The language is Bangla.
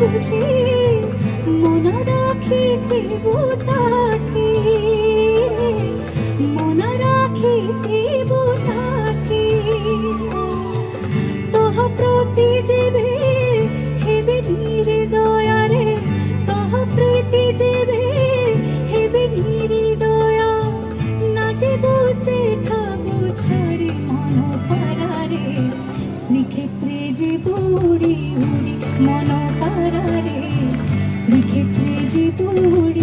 বুঝি মনা রাখিব তাকে, মনা রাখিব তাকে। তহ প্রতি যেবে হেবে নির্দয়ারে, তহ প্রতি যেবে হেবে নির্দয়া, না যে বসে খাবো ছাড়ি মন পারারে, শ্রীক্ষেত্রে যে বুড়ি উড়ি মন পারারে, শ্রীক্ষেত্রে যে বুড়ি